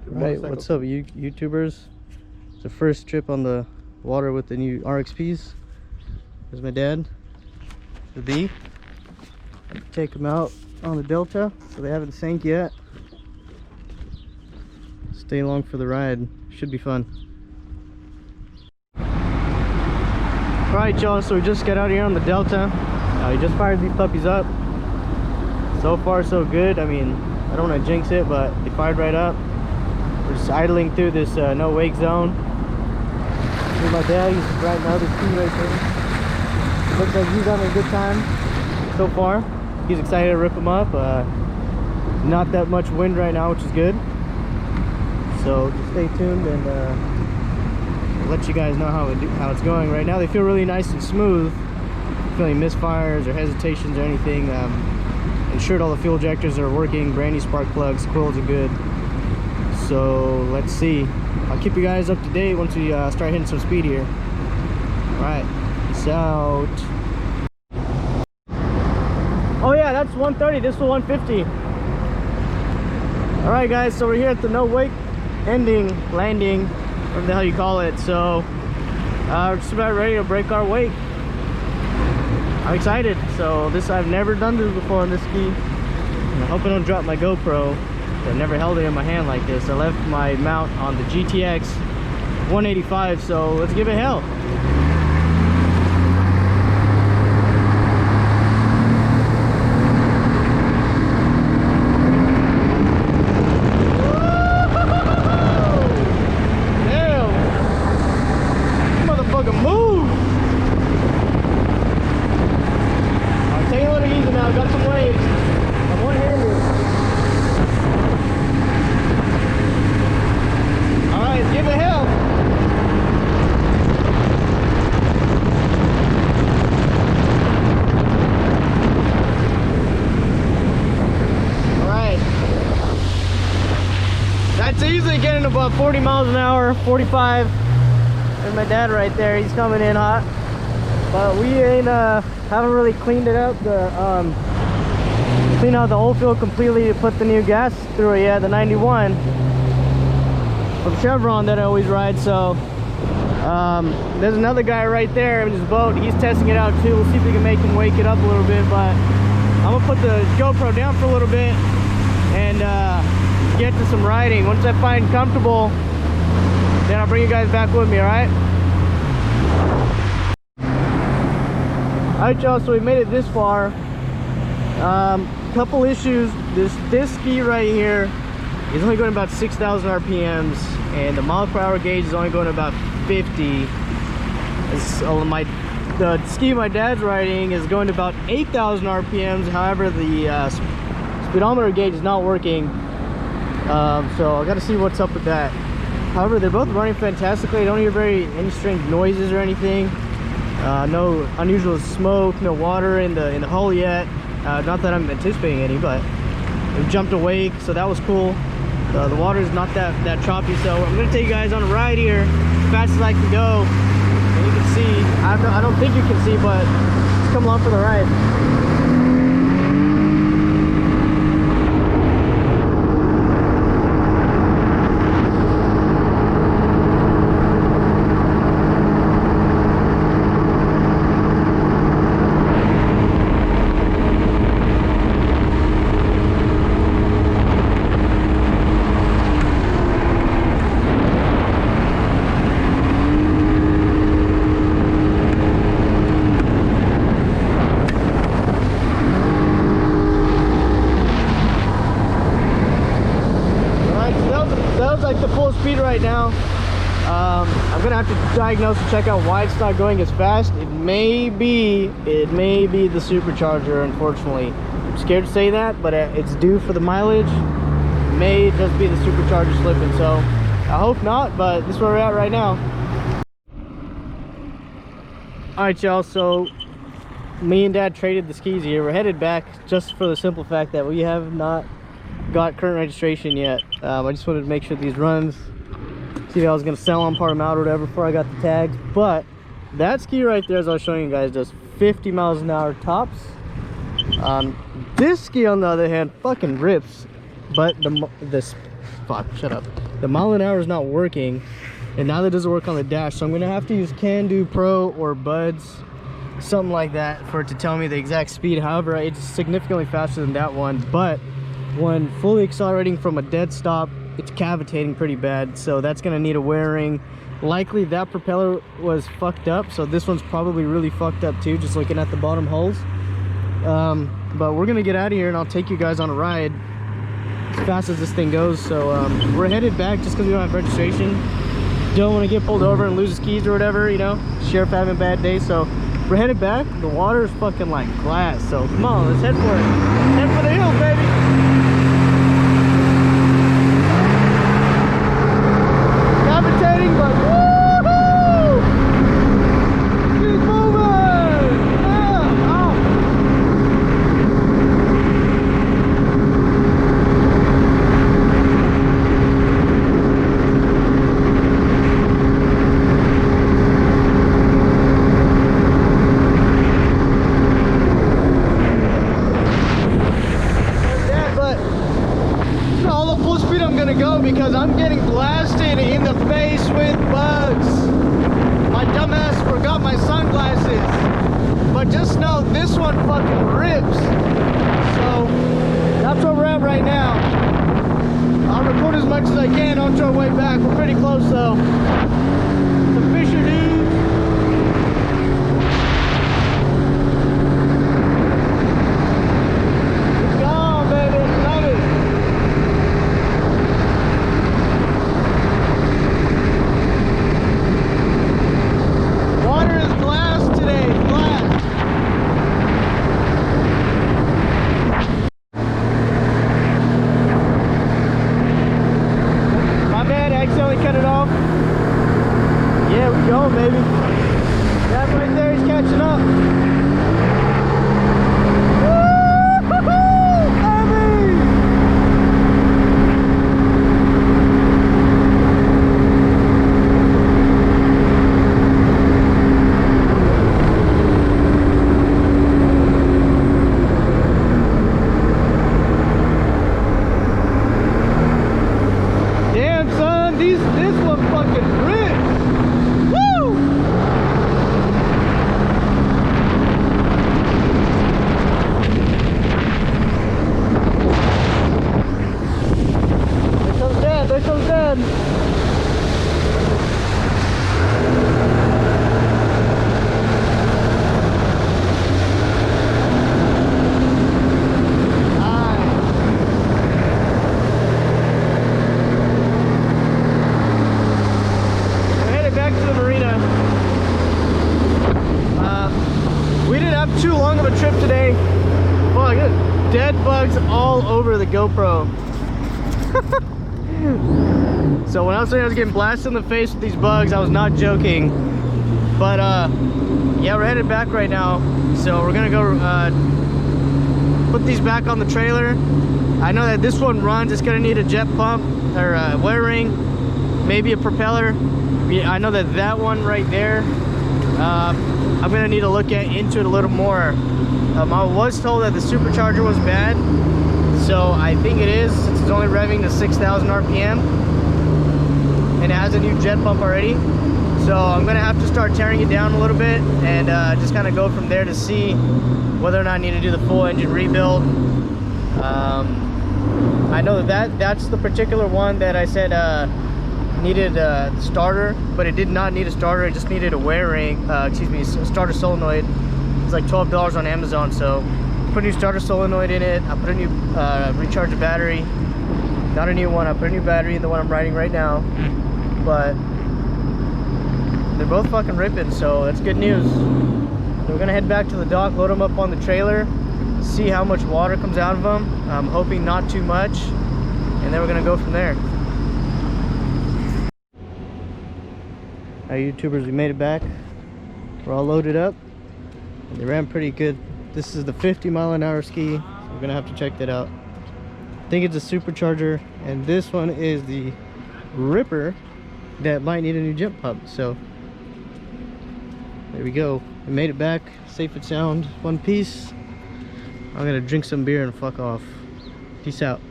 Right, what's up, YouTubers? It's the first trip on the water with the new Rxp'S. There's my dad, the B. Take them out on the Delta, so they haven't sank yet. Stay along for the ride, should be fun. Alright y'all, so we just got out here on the Delta. We just fired these puppies up. So far so good. I mean, I don't want to jinx it, but they fired right up. We're just idling through this no wake zone. Here's my dad, he's riding the other ski right there. Looks like he's having a good time so far. He's excited to rip them up. Not that much wind right now, which is good. So just stay tuned and I'll let you guys know how it's going. Right now they feel really nice and smooth. Feeling misfires or hesitations or anything. Ensured all the fuel injectors are working, brand new spark plugs, coils are good. So let's see. I'll keep you guys up to date once we start hitting some speed here. Alright, peace out. Oh yeah, that's 130, this is 150. Alright guys, so we're here at the no wake landing, whatever the hell you call it. So we're just about ready to break our wake. I'm excited. So this, I've never done this before on this ski. I hope I don't drop my GoPro. I never held it in my hand like this. I left my mount on the GTX 185, so let's give it hell. It's easily getting about 40 miles an hour, 45. There's my dad right there, he's coming in hot. But we ain't haven't really cleaned it up, clean out the old fuel completely to put the new gas through it yet, the 91 from Chevron that I always ride. So there's another guy right there in his boat, he's testing it out too. We'll see if we can make him wake it up a little bit, but I'm gonna put the GoPro down for a little bit and get to some riding. Once I find comfortable, then I'll bring you guys back with me. Alright y'all, so we made it this far. Couple issues. This ski right here is only going about 6,000 RPMs and the mile per hour gauge is only going about 50. The ski my dad's riding is going to about 8,000 RPMs. However, the speedometer gauge is not working. So I got to see what's up with that. However, they're both running fantastically. I don't hear any strange noises or anything. No unusual smoke, no water in the hull yet. Not that I'm anticipating any, but we jumped a wake, so that was cool. The water is not that choppy, so I'm gonna take you guys on a ride here as fast as I can go. And you can see, I don't think you can see, but just come along for the ride. Like the full speed right now. I'm gonna have to diagnose and check out why it's not going as fast. It may be the supercharger, unfortunately. I'm scared to say that, but it's due for the mileage. It may just be the supercharger slipping, so I hope not, but this is where we're at right now. Alright y'all, so me and dad traded the skis here. We're headed back just for the simple fact that we have not got current registration yet. I just wanted to make sure these runs, see if I was going to sell them, part them out or whatever before I got the tags. But that ski right there, as I was showing you guys, does 50 miles an hour tops. This ski on the other hand fucking rips, but the fuck, shut up. The mile an hour is not working, and now that doesn't work on the dash, so I'm gonna have to use Can-Do Pro or Buds, something like that, for it to tell me the exact speed. However, it's significantly faster than that one, but when fully accelerating from a dead stop, it's cavitating pretty bad, so that's gonna need a wear ring. Likely that propeller was fucked up, so this one's probably really fucked up too, just looking at the bottom holes. But we're gonna get out of here and I'll take you guys on a ride as fast as this thing goes. So we're headed back just because we don't have registration. Don't want to get pulled over and lose his keys or whatever, you know, sheriff having a bad day. So we're headed back. The water is fucking like glass, so come on, let's head for it. Head for the hills, baby. Cavitating, but woohoo! Keep moving! Yeah! Oh. Yeah, but it's not all the full speed I'm gonna go because I'm getting blasted in the face with bugs. My dumbass forgot my sunglasses. But just know this one fucking rips. So that's where we're at right now. I'll record as much as I can on our way back. We're pretty close though. The Fisher dude. It's gone, baby. Love it. Water is glass today, glass. My bad, I accidentally cut it off. Yeah, we go, baby. That right there, he's catching up. Woo-hoo-hoo, baby! Damn, son, this one fucking rips. Woo! There comes Dad, there comes Dad. We're headed back to the marina. We didn't have too long of a trip today. Fuck, dead bugs all over the GoPro. So when I was saying I was getting blasted in the face with these bugs, I was not joking. But yeah, we're headed back right now. So we're gonna go put these back on the trailer. I know that this one runs. It's gonna need a jet pump or a wear ring, maybe a propeller. Yeah, I know that that one right there, I'm gonna need to look into it a little more. I was told that the supercharger was bad, so I think it is, since it's only revving to 6,000 RPM and it has a new jet pump already. So I'm gonna have to start tearing it down a little bit and just kind of go from there to see whether or not I need to do the full engine rebuild. I know that's the particular one that I said needed a starter, but it did not need a starter. It just needed a wear ring, excuse me, a starter solenoid. It's like $12 on Amazon. So put a new starter solenoid in it. I put a new recharge battery, not a new one. I put a new battery in the one I'm riding right now, but they're both fucking ripping, so that's good news. So we're gonna head back to the dock, load them up on the trailer, see how much water comes out of them. I'm hoping not too much, and then we're gonna go from there. Our YouTubers, we made it back. We're all loaded up. They ran pretty good. This is the 50-mile-an-hour ski. So we're gonna have to check that out. I think it's a supercharger, and this one is the Ripper that might need a new jet pump. So there we go. We made it back safe and sound, one piece. I'm gonna drink some beer and fuck off. Peace out.